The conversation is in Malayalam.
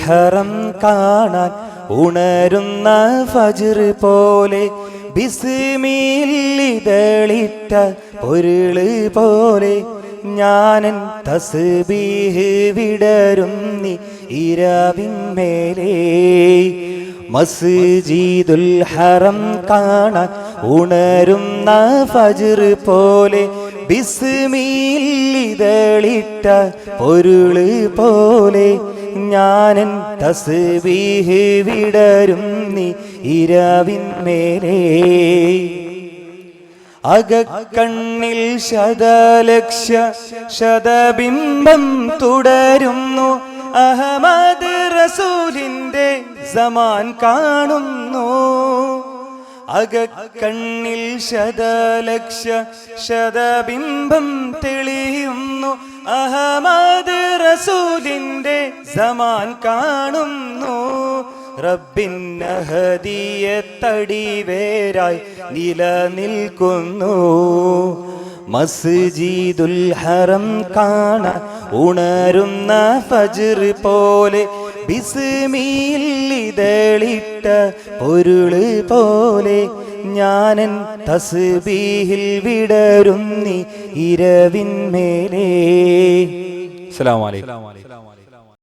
ഹറം കാണാൻ ഉണരുന്ന ഫജ്ർ പോലെ ബിസ്മില്ലിതളിട്ട പൊരുള് പോലെ ഞാനൻ തസ്ബീഹ് വിടരുന്നി ഇരവിന്മേലേ മസ്ജിദുൽ ഹറം കാണാൻ ഉണരുന്ന ഫജ്ർ പോലെ ബിസ്മില്ലിതളിട്ട പൊരുള് പോലെ ഞാനൻ തസ്ബീഹ് വിടരുന്നി ഇരവിന്മേലേ അകക്കണ്ണിൽ ശതലക്ഷ ശതബിംബം തുടരുന്നു അഹമ്മദ് റസൂലിന്റെ സമാൻ കാണുന്നു അകക്കണ്ണിൽ ശതലക്ഷ ശതബിംബം തെളിയുന്നു അഹമ്മദ് റസൂലിന്റെ സമാൻ കാണുന്നു റബ്ബിന്റെ ഹദിയത്തടിവേരായി നിലനിൽക്കുന്നു മസ്ജിദുൽ ഹറം കാണാൻ ഉണരുന്ന ഫജ്ർ പോലെ ബിസ്മില്ലിതളിട്ട പൊരുള് പോലെ ഞാനൻ തസ്ബീഹിൽ വിടരുന്നി ഇരവിന്മേലേ. അസ്സലാമു അലൈക്കും.